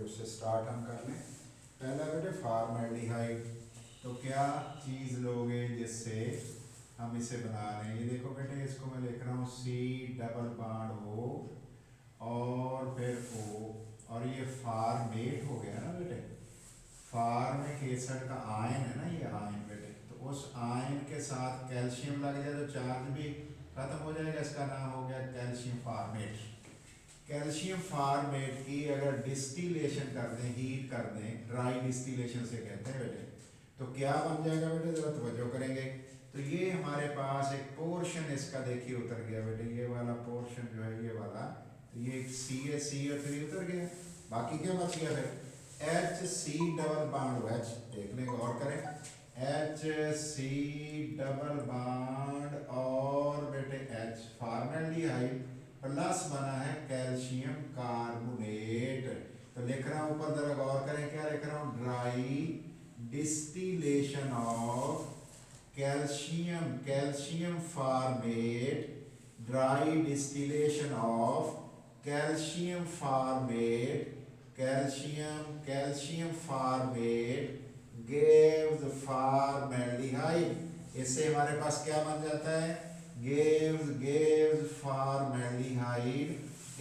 उससे स्टार्ट हम कर लें। पहला बेटे फॉर्मेल्डिहाइड, तो क्या चीज़ लोगे जिससे हम इसे बना रहे हैं। ये देखो बेटे, इसको मैं लिख रहा हूँ सी डबल बॉन्ड ओ और फिर ओ, और ये फॉर्मेट हो गया ना बेटे। फॉर्मिक एसिड का आयन है ना, ये आयन बेटे, तो उस आयन के साथ कैल्शियम लग जाए तो चार्ज भी खत्म हो जाएगा। इसका नाम हो गया कैल्शियम फॉर्मेट। कैल्शियम फॉर्मेट की अगर डिस्टिलेशन कर दें, हीट कर दें, ड्राई डिस्टिलेशन से कहते हैं बेटे, तो क्या बन जाएगा बेटे, जरा तवज्जो करेंगे। तो ये हमारे पास एक पोर्शन इसका देखिए उतर गया बेटे, ये वाला पोर्शन जो है, ये वाला, तो ये CO3 उतर गया। बाकी क्या बच गया फिर, HC डबल बॉन्ड H, देख लें गौर करें, HC डबल बॉन्ड और बेटे H फॉर्मेल्डिहाइड प्लस बना है कैल्शियम कार्बोनेट। तो लिख रहा हूं ऊपर, जरा गौर करें, क्या लिख रहा हूं, dry distillation of calcium formate, dry distillation of calcium formate, calcium formate gives formaldehyde. इससे हमारे पास क्या बन जाता है, गिव्स फॉर्मेल्डिहाइड।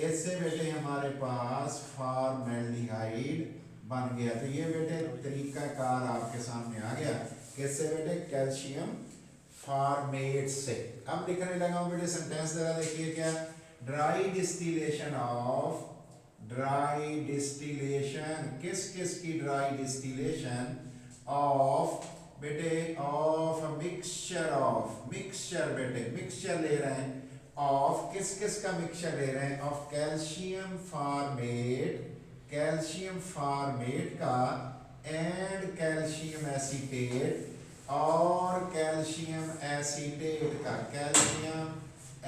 इससे बेटे हमारे पास फॉर्मेल्डिहाइड बन गया। तो ये बेटे तरीका कार आपके सामने आ गया, किससे बेटे, कैल्शियम फॉर्मेट से। अब लिखने लगा हूं बेटे सेंटेंस, जरा देखिए क्या, dry distillation of, dry distillation किस किस की, ड्राई डिस्टिलेशन ऑफ बेटे, ऑफ मिक्सचर, ऑफ मिक्सचर बेटे, मिक्सचर ले रहे हैं, ऑफ किस किस का मिक्सचर ले रहे हैं, of calcium formate, calcium formate का एंड कैल्शियम एसीटेट, और कैल्शियम एसीटेट का, कैल्शियम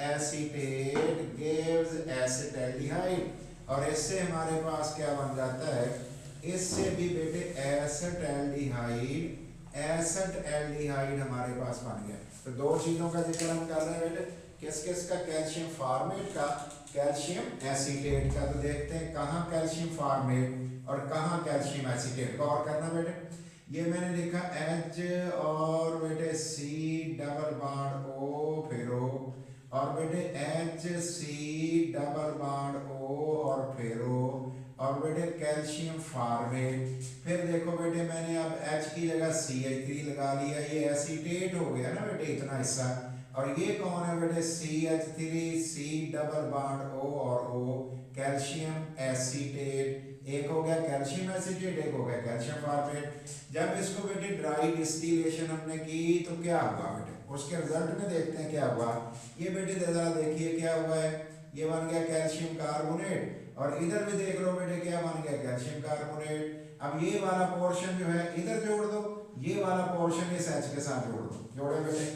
एसीटेट गिव्स एसिटाल्डिहाइड। और इससे हमारे पास क्या बन जाता है, इससे भी बेटे एसिटाल्डिहाइड, एसिटाल्डिहाइड हमारे पास बन गया। तो दो चीजों का जिक्र हम कर रहे हैं बेटे, किस किस का, कैल्शियम फॉर्मेट का, कैल्शियम एसीटेट का। तो देखते हैं कहाँ कैल्शियम फॉर्मेट और कहाँ कैल्शियम एसीटेट, गौर करना बेटे। ये मैंने लिखा H और बेटे C डबल बॉन्ड O फिर O, और बेटे HC डबल बॉन्ड O और फिर O, और बेटे कैल्शियम फॉर्मेट। फिर देखो बेटे मैंने अब H की जगह CH3 लगा लिया, ये एसीटेट हो गया ना बेटे इतना हिस्सा, और ये कौन है बेटे, CH3, C double bond O और O, कैल्शियम एसीटेट। एक हो गया कैल्शियम एसीटेट, एक हो गया कैल्शियम फॉर्मेट। जब इसको बेटे ड्राई डिस्टिलेशन हमने की तो क्या हुआ बेटे, उसके रिजल्ट में देखते हैं क्या हुआ। ये बेटे जरा देखिए क्या हुआ है, ये बन गया कैल्शियम कार्बोनेट, और इधर भी देख लो बेटे क्या बन गया, कैल्शियम कार्बोनेट। अब ये वाला पोर्शन जो है इधर जोड़ दो, ये वाला पोर्शन इस H के साथ जोड़ दो, जोड़े बेटे,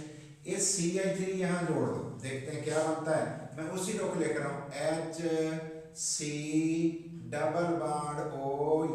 इस CH3 यहाँ जोड़ दो, देखते हैं क्या बनता है। मैं उसी को लिख रहा हूँ HC डबल बॉन्ड O,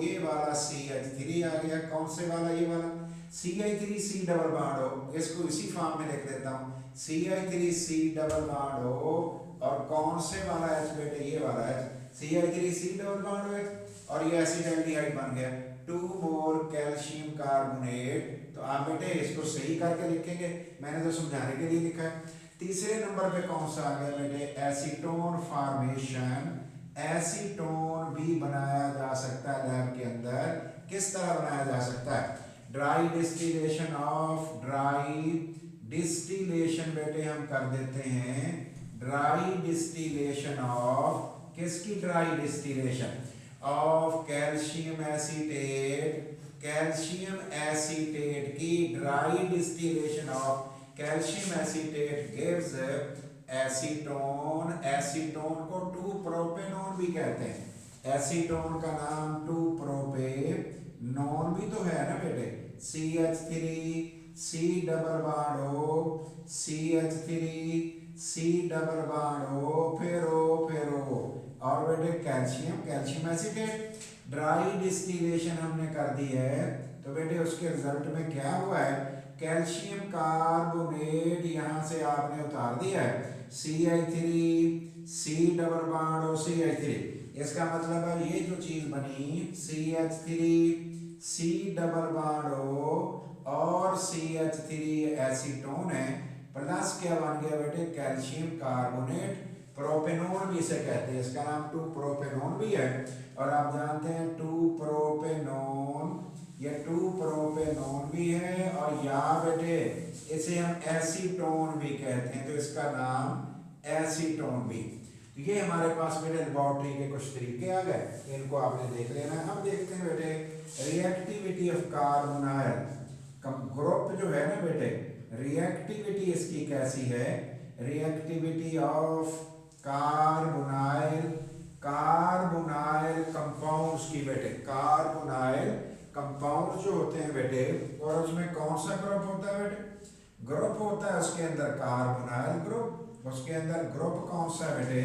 ये वाला CH3 आ गया, कौन से वाला, ये वाला CH3 C double bond O, इसको इसी फॉर्म में लिख देता हूँ, CH3 C double bond O, और कौन से वाला H बेटे, ये वाला H, CH3 C double bond H, और ये एसिटाल्डिहाइड बन गया, 2 मोर कैल्शियम कार्बोनेट। तो आप बेटे इसको सही करके लिखेंगे, मैंने तो समझाने के लिए लिखा है। तीसरे नंबर पे कौन सा आ गया बेटे, एसीटोन फॉर्मेशन। एसीटोन भी बनाया जा सकता है लैब के अंदर, किस तरह बनाया जा सकता है, dry distillation of, dry distillation बेटे हम कर देते हैं, ड्राई डिस्टिलेशन ऑफ, किसकी dry distillation, of calcium acetate, calcium acetate की dry distillation of calcium acetate gives acetone. Acetone को 2 प्रोपेनॉन भी कहते हैं, एसीटोन का नाम 2 प्रोपेनॉन भी तो है ना बेटे, CH3 C double bond O, CH3 C double bond O, फिर O, और बेटे calcium, calcium acetate. Dry distillation हमने कर दी है, तो बेटे उसके रिजल्ट में क्या हुआ है, कैल्शियम कार्बोनेट यहाँ से आपने उतार दिया है, CH3 C double bond O CH3, इसका मतलब है ये जो चीज बनी CH3 C double bond O और CH3 एसीटोन है, प्लस क्या बन गया बेटे कैल्शियम कार्बोनेट, प्रोपेनॉन भी इसे कहते हैं, इसका नाम 2-प्रोपेनॉन भी है। और आप जानते हैं 2-प्रोपेनॉन, ये 2-प्रोपेनॉन भी है, और या बेटे इसे हम एसीटोन भी कहते हैं, तो इसका नाम एसीटोन भी। तो ये हमारे पास बेटे लेबोरेटरी के कुछ तरीके आ गए, इनको आपने देख लेना है। अब देखते हैं बेटे रिएक्टिविटी ऑफ कार्बोनाइल ग्रुप जो है ना बेटे, रिएक्टिविटी इसकी कैसी है, रिएक्टिविटी ऑफ कार्बोनाइल कंपाउंड्स की बेटे, कार्बोनाइल कंपाउंड जो होते हैं बेटे, और उसमें कौन सा ग्रुप होता है बेटे, ग्रुप होता है उसके अंदर कार्बोनाइल ग्रुप, उसके अंदर ग्रुप कौन सा है बेटे,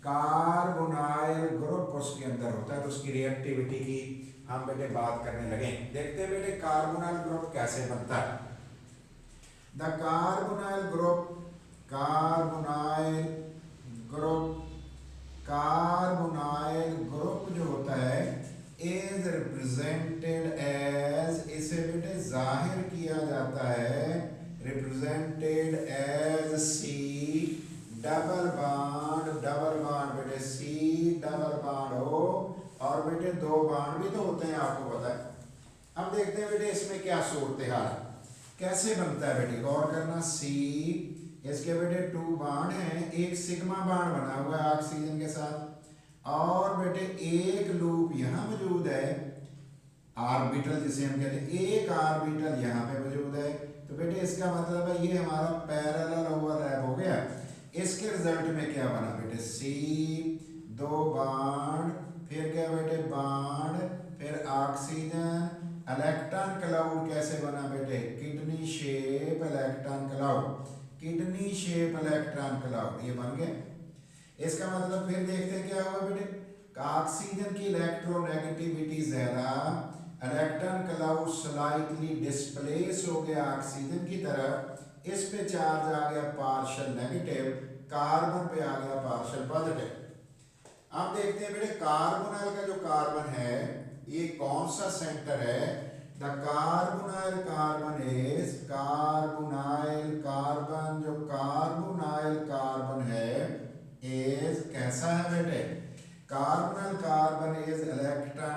कार्बोनाइल ग्रुप उसके अंदर होता है। तो उसकी रिएक्टिविटी की हम बेटे बात करने लगे। देखते हैं बेटे कार्बोनाइल ग्रुप कैसे बनता है। द कार्बोनाइल ग्रुप जो होता है इज रिप्रेजेंटेड एज, इसे बेटे जाहिर किया जाता है, represented as C double bond बेटे C डबल बॉन्ड O, और बेटे 2 बॉन्ड भी तो होते हैं, आपको पता है। अब देखते हैं बेटे इसमें क्या सूरत हाल है, कैसे बनता है बेटे, गौर करना। C इसके बेटे 2 बॉन्ड हैं, एक सिग्मा बॉन्ड बना हुआ है ऑक्सीजन के साथ, और बेटे एक लूप यहाँ मौजूद है, ऑर्बिटल जिसे हम कहते हैं, एक ऑर्बिटल यहाँ पे मौजूद है। तो बेटे इसका मतलब है ये हमारा पैरेलल ओवरलैप हो गया। इसके रिजल्ट में क्या बना बेटे, C 2 बॉन्ड, फिर क्या बेटे बॉन्ड, फिर ऑक्सीजन, इलेक्ट्रॉन क्लाउड कैसे बना बेटे, kidney shape electron cloud, kidney shape electron cloud, ये बन गया। इसका मतलब फिर देखते हैं क्या हुआ बेटे, ऑक्सीजन की इलेक्ट्रोनेगेटिविटी ज्यादा, इलेक्ट्रॉन क्लाउड स्लाइटली डिस्प्लेस हो गया ऑक्सीजन की तरफ, इस पे चार्ज आ गया पार्शियल नेगेटिव, कार्बन पे आ गया पार्शियल पॉजिटिव। अब देखते हैं बेटे कार्बोनाइल का जो कार्बन है ये कौन सा सेंटर है, द कार्बोनाइल कार्बन इज, जो कार्बोनाइल कार्बन है इज कैसा है बेटे, carbonyl carbon is electron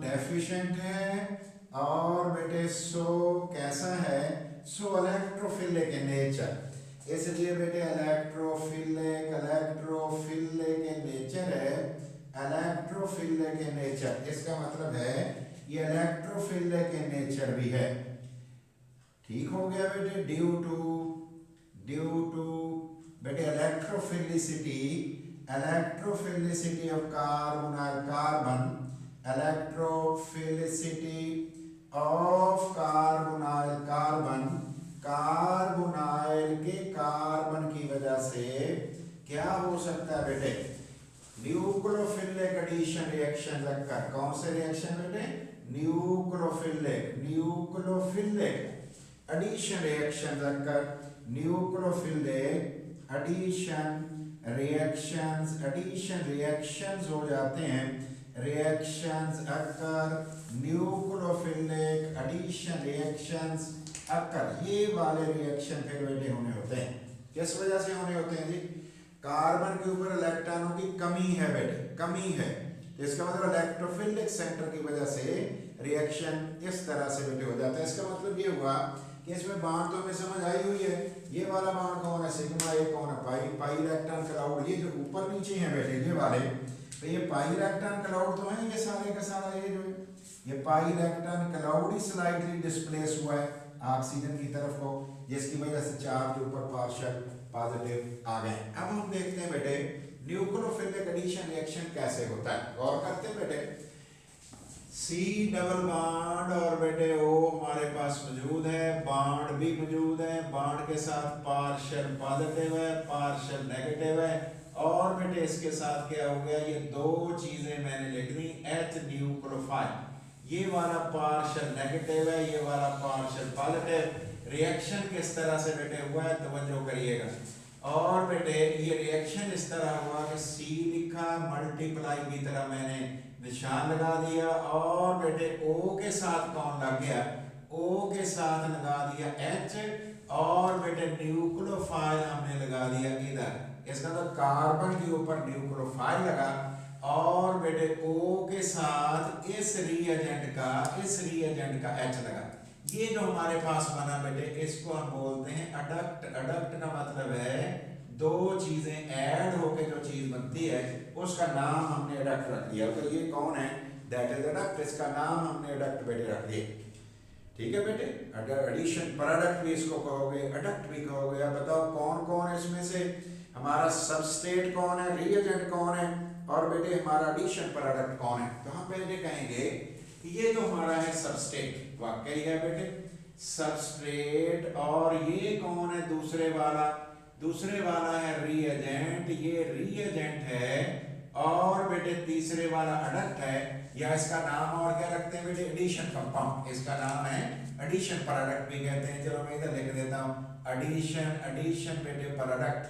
deficient है, और बेटे सो कैसा है, सो इलेक्ट्रोफिलिक इन नेचर, इसलिए बेटे इलेक्ट्रोफिलिक इन नेचर है, इलेक्ट्रोफिलिक इन नेचर, इसका मतलब है ये इलेक्ट्रोफिलिक इन नेचर भी है। ठीक हो गया बेटे, ड्यू टू बेटे electrophilicity of carbon, electrophilicity of carbonyl के कार्बन की वजह से क्या हो सकता है बेटे, न्यूक्लियोफिलिक एडिशन रिएक्शन लगकर, कौन से रिएक्शन बेटे, न्यूक्लियोफिलिक एडिशन रिएक्शन लगकर, न्यूक्लियोफिलिक एडिशन रिएक्शंस हो जाते हैं, reactions occur, nucleophilic addition reactions occur, ये वाले रिएक्शन फिर बेटे होने होते हैं, किस वजह से होने होते हैं जी, कार्बन के ऊपर इलेक्ट्रॉनों की कमी है बेटे, कमी है, इसका मतलब इलेक्ट्रोफिलिक सेंटर की वजह से रिएक्शन इस तरह से बेटे हो जाता है। इसका मतलब ये हुआ कि इसमें बॉन्ड तो हमें समझ आई हुई है, ये वाला बॉन्ड कौन है, सिग्मा, ये कौन है पाई इलेक्ट्रॉन क्लाउड, ये जो ऊपर नीचे हैं बेटे ये वाले, तो ये पाई इलेक्ट्रॉन क्लाउड तो है, ये सारे का सारा ये जो ये पाई इलेक्ट्रॉन क्लाउड ही स्लाइटली डिस्प्लेस हुआ है ऑक्सीजन की तरफ को, जिसकी वजह से चार्ज ऊपर पार्शियल पॉजिटिव आ गए। अब हम देखते हैं बेटे न्यूक्लियोफिलिक एडिशन रिएक्शन कैसे होता है, गौर करते हैं बेटे, C डबल बॉन्ड और बेटे O हमारे पास मौजूद है, बॉन्ड भी मौजूद है, बॉन्ड के साथ पार्शियल पॉजिटिव है, पार्शियल नेगेटिव है, और बेटे इसके साथ क्या हो गया, ये 2 चीजें मैंने लिख दी, H न्यूक्लियोफाइल, ये वाला पार्शियल नेगेटिव है, ये वाला पार्शियल पॉजिटिव, रिएक्शन किस तरह से बेटे हुआ है तवज्जो करिएगा। और बेटे ये रिएक्शन इस तरह हुआ कि C लिखा, मल्टीप्लाई की तरह मैंने निशान लगा दिया, और बेटे O के साथ कौन लग गया, O के साथ लगा दिया H, और बेटे न्यूक्लियोफाइल हमने लगा दिया इधर, इसका तो कार्बन के ऊपर न्यूक्लियोफाइल लगा, और बेटे O के साथ इस रिएजेंट का H लगा। ये जो हमारे पास बना बेटे इसको हम बोलते हैं अडक्ट। अडक्ट का मतलब है दो चीजें ऐड होकर जो चीज बनती है उसका नाम हमने अडक्ट रख दिया। तो ये कौन है, दैट इज अडक्ट, इसका नाम हमने अडक्ट बेटे रख दिया। ठीक है बेटे, एडिशन प्रोडक्ट भी इसको कहोगे, अडक्ट भी कहोगे। अब बताओ कौन कौन है इसमें से, हमारा सबस्ट्रेट कौन है, रिएजेंट कौन है, और बेटे हमारा एडिशन प्रोडक्ट कौन है। तो हम पहले कहेंगे ये जो हमारा है सबस्ट्रेट, वाकई है बेटे सबस्ट्रेट, और ये कौन है दूसरे वाला है रिएजेंट, ये रिएजेंट है, और बेटे तीसरे वाला अडक्ट है, या इसका नाम और क्या रखते हैं बेटे, एडिशन कंपाउंड, इसका नाम है एडिशन प्रोडक्ट भी कहते हैं। चलो मैं इधर लिख देता हूँ एडिशन बेटे प्रोडक्ट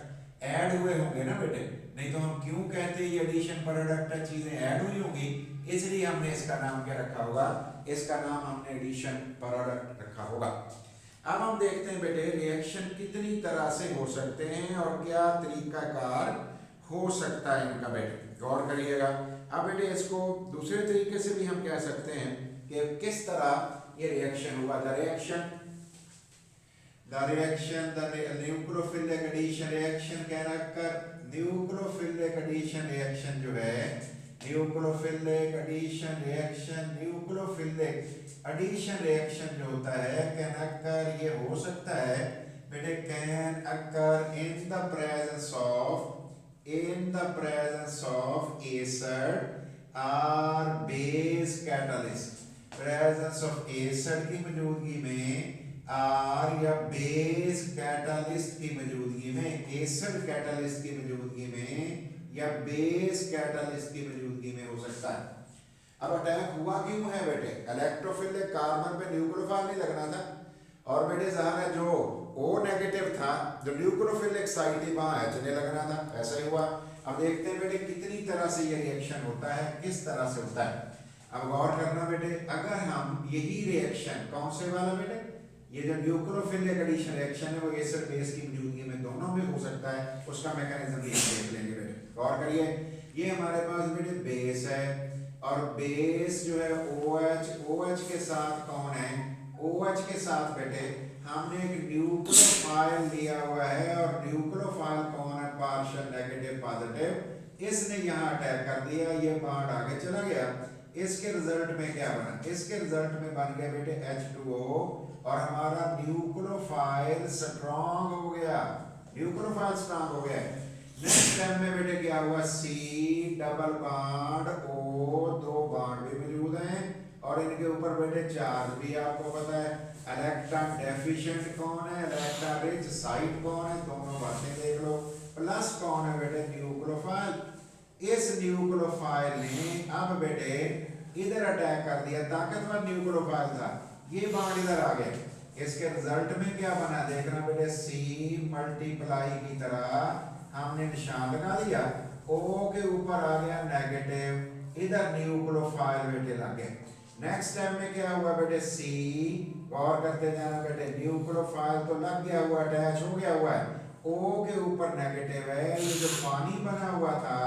ऐड हुए होंगे ना बेटे, नहीं तो हम क्यों कहते हैं ये एडिशन प्रोडक्ट है, चीजें ऐड हुई होंगी, इसलिए हमने इसका नाम क्या रखा होगा, इसका नाम हमने एडिशन प्रोडक्ट रखा होगा। अब हम देखते हैं बेटे रिएक्शन कितनी तरह से हो सकते हैं और क्या तरीकाकार हो सकता है इनका, बेटे गौर करिएगा। अब बेटे इसको दूसरे तरीके से भी हम कह सकते हैं कि किस तरह ये रिएक्शन हुआ। द न्यूक्लियोफिलिक एडिशन रिएक्शन क्या रखकर, न्यूक्लियोफिलिक एडिशन रिएक्शन जो है, न्यूक्लियोफिलिक एडिशन रिएक्शन जो होता है कैन अकर, ये हो सकता है बेटे, can occur in the presence of acid और base catalyst. Presence of acid की मौजूदगी में और या बेस कैटलिस्ट की मौजूदगी में, एसिड कैटलिस्ट की मौजूदगी में या बेस कैटलिस्ट की मौजूदगी में हो सकता है। अब अटैक हुआ क्यों है बेटे, इलेक्ट्रोफिलिक कार्बन पे न्यूक्लियोफाइल नहीं लगना था, और बेटे ज़ाहिर है जो O नेगेटिव था, जो न्यूक्लियोफिलिक साइट थी वहां H ने लगना था, ऐसा ही हुआ। अब देखते हैं बेटे कितनी तरह से ये रिएक्शन होता है, किस तरह से होता है। अब गौर करना बेटे, अगर हम यही रिएक्शन कौन से वाला बेटे, ये जो न्यूक्लियोफिलिक एडिशन रिएक्शन है वो एसिड बेस की मौजूदगी में दोनों में हो सकता है, उसका मैकेनिज्म भी देख लेंगे बेटे। गौर करिए, ये हमारे पास बेटे बेस है, और बेस जो है OH के साथ कौन है, OH के साथ बेटे हमने एक न्यूक्लियोफाइल लिया हुआ है, और न्यूक्लियोफाइल कौन है, पार्शियल नेगेटिव पॉजिटिव, इसने यहाँ अटैक कर दिया, ये बॉन्ड आगे चला गया। इसके रिजल्ट में क्या बना, इसके रिजल्ट में बन गया बेटे H2O, और हमारा न्यूक्लियोफाइल स्ट्रांग हो गया, न्यूक्लियोफाइल स्ट्रांग हो गया। नेक्स्ट स्टेप में बेटे क्या हुआ, C डबल बॉन्ड O, दो बॉन्ड भी मौजूद हैं, और इनके ऊपर बेटे चार्ज भी आपको पता है। इलेक्ट्रॉन डेफिशिएंट कौन है, इलेक्ट्रॉन रिच साइट कौन है, दोनों बातें देख लो। प्लस कौन है बेटे, न्यूक्लियोफाइल। इस न्यूक्लियोफाइल ने अब बेटे इधर अटैक कर दिया, ताकतवर न्यूक्लियोफाइल था, ये बॉन्ड इधर आ गया। इसके रिजल्ट में क्या बना देखना बेटे, C मल्टीप्लाई की तरह हमने निशान लगा दिया, O के ऊपर आ गया नेगेटिव, इधर न्यूक्लियोफाइल बेटे लग गए। नेक्स्ट स्टेप में क्या हुआ बेटे, C गौर करते जाना बेटे, न्यूक्लियोफाइल तो लग गया हुआ, अटैच हो गया हुआ है, O के ऊपर नेगेटिव है। ये जो पानी बना हुआ था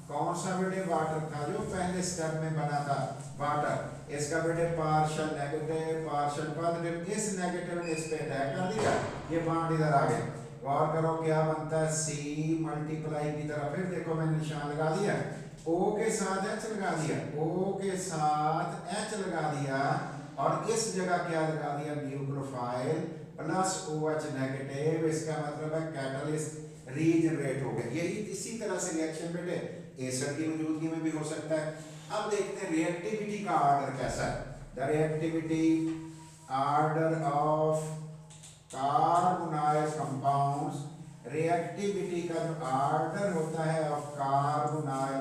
कौन सा बेटे, वाटर था, जो पहले स्टेप में बना था वाटर, इसका बेटे पार्शियल नेगेटिव पार्शियल पॉजिटिव, इस नेगेटिव ने इस पे अटैक कर दिया, ये बॉन्ड इधर आ गया। गौर करो क्या बनता है, C मल्टीप्लाई की तरह, फिर देखो मैंने निशान लगा दिया, O के साथ H लगा दिया, O के साथ H लगा दिया, और इस जगह क्या लगा दिया, न्यूक्लियोफाइल प्लस OH नेगेटिव, इसका मतलब है कैटलिस्ट रीजनरेट हो गया। यही इसी तरह से रिएक्शन बेटे एसिड की मौजूदगी में भी हो सकता है। अब देखते हैं रिएक्टिविटी का ऑर्डर कैसा है। The reactivity order of carbonyl compounds, reactivity का जो ऑर्डर होता है ऑफ कार्बोनाइल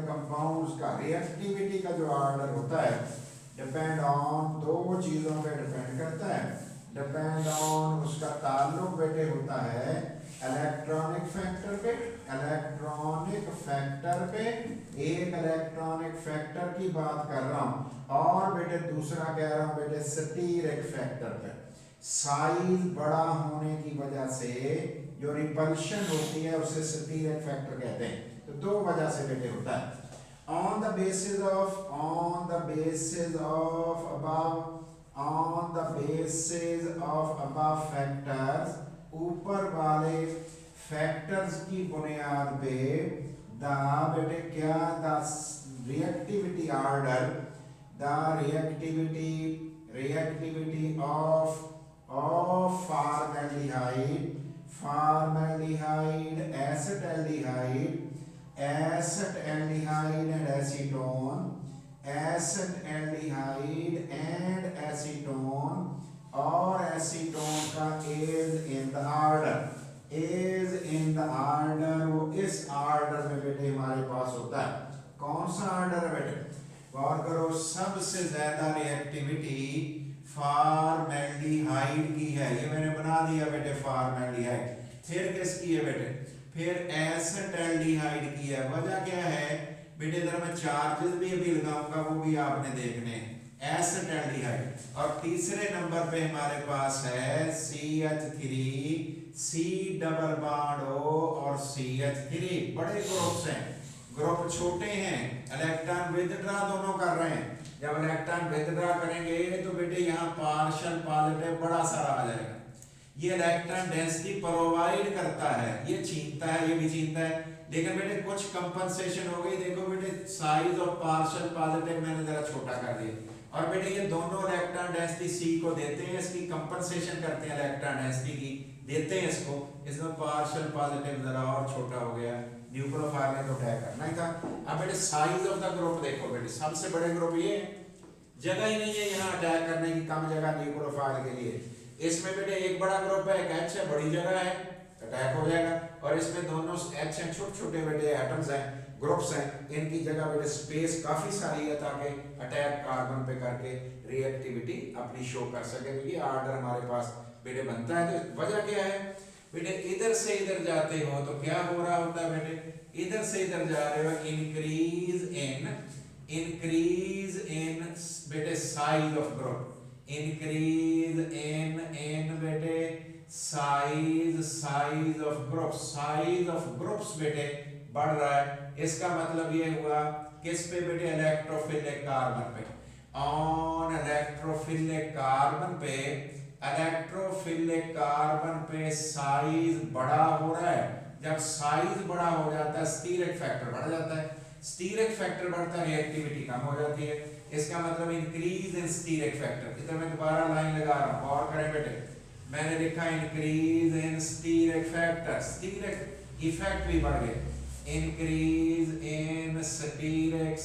कंपाउंड्स का रिएक्टिविटी का जो ऑर्डर होता है डिपेंड ऑन, दो चीजों पे डिपेंड करता है। डिपेंड ऑन उसका ताल्लुक बेटे होता है इलेक्ट्रॉनिक फैक्टर पे, इलेक्ट्रॉनिक फैक्टर पे, एक इलेक्ट्रॉनिक फैक्टर की बात कर रहा हूं और बेटे दूसरा कह रहा हूं बेटे स्टीरिक फैक्टर पे। साइज बड़ा होने की वजह से जो रिपल्शन होती है उसे स्टीरिक फैक्टर कहते हैं। तो दो वजह से बेटे होता है। on the basis of above factors, ऊपर वाले फैक्टर्स की बुनियाद पे द बेटे क्या the reactivity order, the reactivity of formaldehyde, acetaldehyde and acetone, और acetone का is in the order, वो इस ऑर्डर में बेटे हमारे पास होता है। कौन सा ऑर्डर है बेटे? गौर करो, सबसे ज्यादा रिएक्टिविटी फॉर्मेल्डिहाइड की है, ये मैंने बना दिया बेटे फॉर्मेल्डिहाइड। फिर किसकी है बेटे? फिर एसिटाल्डिहाइड की है। वजह क्या है बेटे? इधर मैं चार्जेस भी अभी लगाऊंगा, वो भी आपने देखने हैं। एसिटाल्डिहाइड। और तीसरे नंबर पे हमारे पास है CH3, C double bond O और CH3। बड़े ग्रुप्स हैं, ग्रुप छोटे हैं, इलेक्ट्रॉन विथड्रॉ दोनों कर रहे हैं। जब इलेक्ट्रॉन विथड्रॉ करेंगे तो बेटे यहाँ पार्शियल पॉजिटिव बड़ा सारा आ जाएगा। ये इलेक्ट्रॉन डेंसिटी प्रोवाइड करता है, ये छीनता है, ये भी छीनता है। लेकिन बेटे कुछ कंपनसेशन हो गई। देखो बेटे साइज ऑफ पार्शियल पॉजिटिव मैंने जरा छोटा कर दिया। और बेटे ये दोनों इलेक्ट्रॉन डेंसिटी C को देते हैं, इसकी कंपनसेशन करते हैं इलेक्ट्रॉन डेंसिटी की, देते हैं इसको। इसमें पार्शियल पॉजिटिव जरा और छोटा हो गया। न्यूक्लियोफाइल ने तो अटैक करना ही था। अब बेटे साइज ऑफ द ग्रुप देखो बेटे, सबसे बड़े ग्रुप ये, जगह ही नहीं है यहाँ अटैक करने की, कम जगह न्यूक्लियोफाइल के लिए। इसमें बेटे एक बड़ा ग्रुप है, एक H है, बड़ी जगह है, अटैक हो जाएगा। और इसमें दोनों H हैं, छोटे छोटे बेटे एटम्स हैं, ग्रुप्स हैं, इनकी जगह बेटे स्पेस काफी सारी है ताकि अटैक कार्बन पे करके रिएक्टिविटी अपनी शो कर सके। तो ये ऑर्डर हमारे पास बेटे बनता है। तो वजह क्या है बेटे? इधर से इधर जाते हो तो क्या हो रहा होता है बेटे? इधर से इधर जा रहे हो, इंक्रीज इन बेटे size of group, increase in बेटे साइज ऑफ ग्रुप्स बेटे बढ़ रहा है। इसका मतलब ये हुआ किस पे बेटे? इलेक्ट्रोफिलिक कार्बन पे। ऑन इलेक्ट्रोफिलिक कार्बन पे साइज बड़ा हो रहा है। जब साइज बड़ा हो जाता है स्टीरिक फैक्टर बढ़ जाता है, स्टीरिक फैक्टर बढ़ता है, रिएक्टिविटी कम हो जाती है। इसका मतलब इंक्रीज इन स्टीरिक फैक्टर। इधर मैं दोबारा लाइन लगा रहा हूं, और करें बेटे। मैंने लिखा increase in steric factor, steric effect भी बढ़ गए। इंक्रीज इन स्टीरिक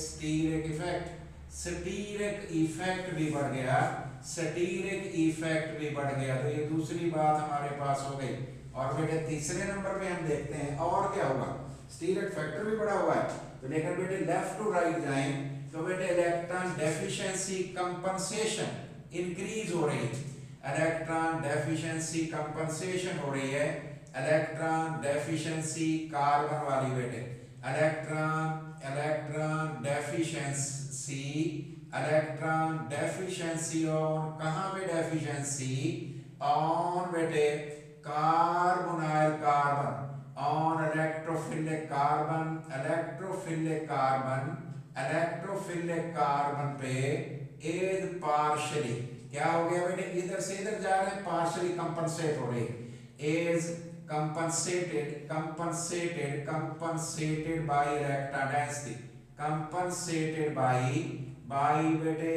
इफेक्ट भी बढ़ गया, स्टीरिक इफेक्ट भी बढ़ गया। तो ये दूसरी बात हमारे पास हो गई। और बेटे तीसरे नंबर पे हम देखते हैं और क्या होगा? स्टीरिक फैक्टर भी बढ़ा हुआ है। तो लेकर बेटे लेफ्ट टू राइट जाएं तो बेटे इलेक्ट्रॉन डेफिशिएंसी कंपनसेशन इंक्रीज हो रही है, इलेक्ट्रॉन डेफिशिएंसी कंपनसेशन हो रही है। इलेक्ट्रॉन डेफिशिएंसी कार्बन वाली बेटे, इलेक्ट्रॉन डेफिशिएंसी ऑन कहां पे? डेफिशिएंसी ऑन बेटे carbonyl carbon, on electrophilic carbon पे इज पार्शियली क्या हो गया बेटे? इधर से इधर जा रहे हैं, पार्शियली कंपनसेट हो रही है। Is compensated by electron density, compensated by बेटे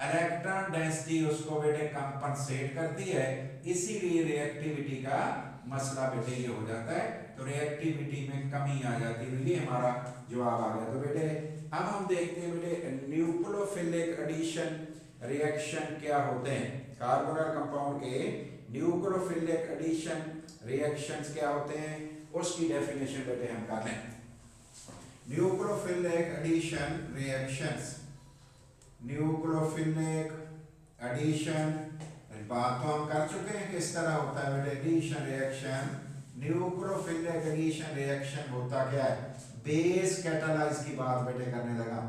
इलेक्ट्रॉन डेंसिटी उसको बेटे कंपनसेट करती है। इसीलिए रिएक्टिविटी का मसला बेटे ये हो जाता है। तो रिएक्टिविटी में कमी आ जाती है। ये हमारा जवाब आ गया। तो बेटे अब हम देखते हैं बेटे न्यूक्लियोफिलिक एडिशन रिएक्शन क्या होते हैं। कार्बोनिल कंपाउंड के न्यूक्लियोफिलिक एडिशन रिएक्शंस क्या होते हैं, उसकी डेफिनेशन बेटे हम कर लें। Nucleophilic addition reactions, nucleophilic addition, बात तो हम कर चुके हैं किस तरह होता है बेटे addition reaction. Nucleophilic addition reaction होता क्या है, बेस कैटालाइज की बात बेटे करने लगा,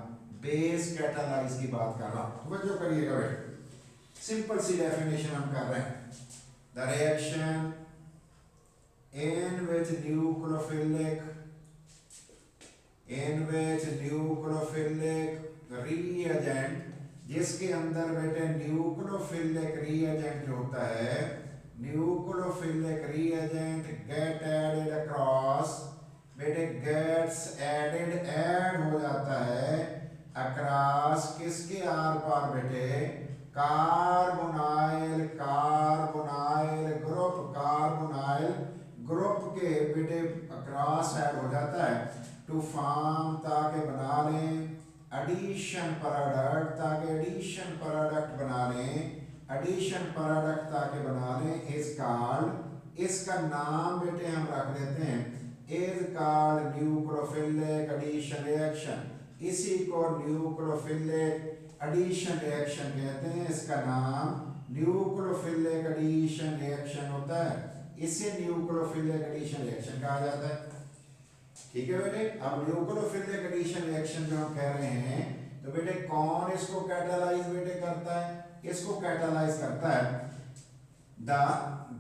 बेस कैटालाइज की बात कर रहा हूं, तवज्जो करिएगा बेटे। सिंपल सी डेफिनेशन हम कर रहे हैं, the reaction in which nucleophilic reagent, जिसके अंदर बेटे न्यूक्लियोफिलिक रिएजेंट जो होता है, nucleophilic reagent get added across, बेटे गेट्स एडेड ऐड हो जाता है अक्रॉस किसके आर पार बेटे, carbonyl carbonyl group, carbonyl group के बेटे अक्रॉस ऐड हो जाता है टू फॉर्म, ताकि बना लें एडिशन प्रोडक्ट, ताकि एडिशन प्रोडक्ट बना लें, एडिशन प्रोडक्ट ताकि बना लें इज कॉल्ड, इसका नाम बेटे हम रख देते हैं is called nucleophilic addition reaction, इसी को न्यूक्लियोफिलिक एडिशन रिएक्शन कहते हैं, इसका नाम न्यूक्लियोफिलिक एडिशन रिएक्शन होता है, इसे न्यूक्लियोफिलिक एडिशन रिएक्शन कहा जाता है। ठीक है बेटे, अब न्यूक्लियोफिलिक एडिशन रिएक्शन जो हम कह रहे हैं, तो बेटे कौन इसको कैटालाइज बेटे करता है, इसको कैटालाइज करता है द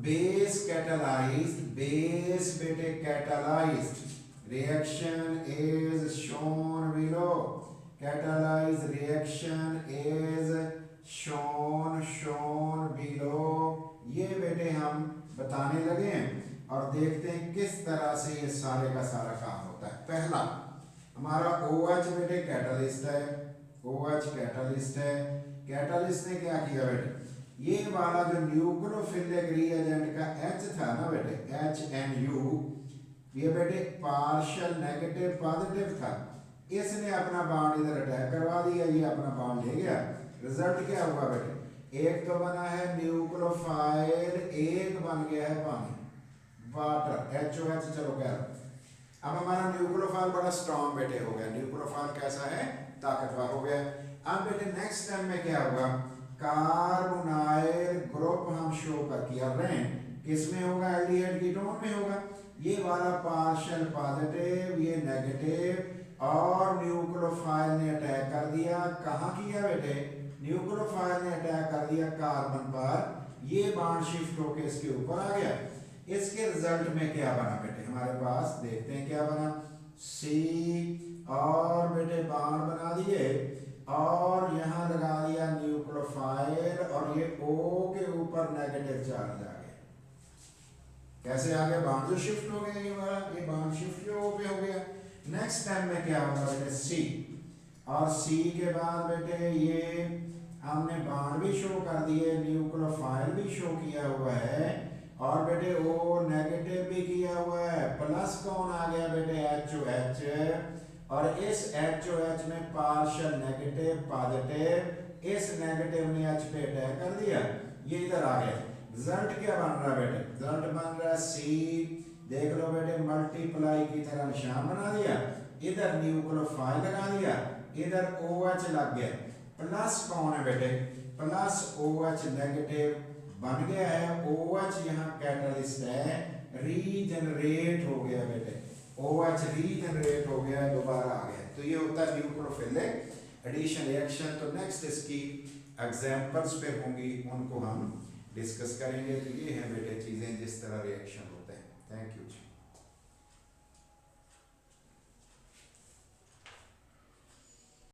बेस कैटालाइज्ड, बेस बेटे catalysed reaction is shown below, catalysed reaction is shown below, ये बेटे हम बताने लगे हैं और देखते हैं किस तरह से ये सारे का सारा काम होता है। पहला हमारा OH बेटे कैटालिस्ट है, OH कैटालिस्ट है, कैटालिस्ट ने क्या किया बेटे, ये वाला जो न्यूक्लियोफिलिक रिएजेंट का H था ना बेटे, HNU, ये बेटे पार्शियल नेगेटिव पॉजिटिव था, इसने अपना बॉन्ड इधर अटैक करवा दिया, ये अपना बॉन्ड ले गया, रिजल्ट क्या हुआ बेटे, एक तो बना है न्यूक्लियोफाइल, एक बन गया है पानी, वाटर, HOH, चलो कह रहा। अब हमारा न्यूक्लियोफाइल बड़ा स्ट्रॉन्ग बेटे हो गया, न्यूक्लियोफाइल कैसा है, ताकतवर हो गया। अब बेटे नेक्स्ट स्टेप में क्या होगा, कार्बोनाइल ग्रुप हम शो कर रहे हैं, किसमें होगा, एल्डिहाइड कीटोन में होगा, ये वाला पार्शियल पॉजिटिव, ये नेगेटिव, और न्यूक्लियोफाइल ने अटैक कर दिया, कहाँ किया बेटे, न्यूक्लियोफाइल ने अटैक कर दिया कार्बन पर, ये बॉन्ड शिफ्ट होकर इसके ऊपर आ गया, इसके रिजल्ट में क्या बना बेटे हमारे पास, देखते हैं क्या बना, C और बेटे बॉन्ड बना दिए और यहाँ लगा दिया न्यूक्लियोफाइल, और ये O के ऊपर नेगेटिव चार्ज आ गया, कैसे आ गया, बॉन्ड जो शिफ्ट हो गया, ये बॉन्ड शिफ्ट जो O पे हो गया। नेक्स्ट टाइम में क्या होगा बेटे, C, और C के बाद बेटे ये हमने बॉन्ड भी शो कर दिए, न्यूक्लियोफाइल भी शो किया हुआ है, और बेटे O नेगेटिव भी किया हुआ है, प्लस कौन आ गया बेटे, HOH, और इस HOH में पार्शियल नेगेटिव पॉजिटिव, इस नेगेटिव ने H पे अटैक कर दिया, ये इधर आ गया, रिजल्ट क्या बन रहा है बेटे, रिजल्ट बन रहा है C, देख लो बेटे मल्टीप्लाई की तरह निशान बना दिया, इधर न्यूक्लियोफाइल लगा दिया, इधर OH लग गया, प्लस कौन है बेटे, प्लस OH नेगेटिव बन गया है, OH यहाँ कैटलिस्ट है, रीजनरेट हो गया बेटे, OH रीजनरेट हो गया, दोबारा आ गया, तो ये होता है न्यूक्लियोफिलिक एडिशन रिएक्शन। तो नेक्स्ट इसकी एग्जांपल्स पे होंगी, उनको हम डिस्कस करेंगे। तो ये हैं बेटे चीजें जिस तरह रिएक्शन होते हैं। Thank you.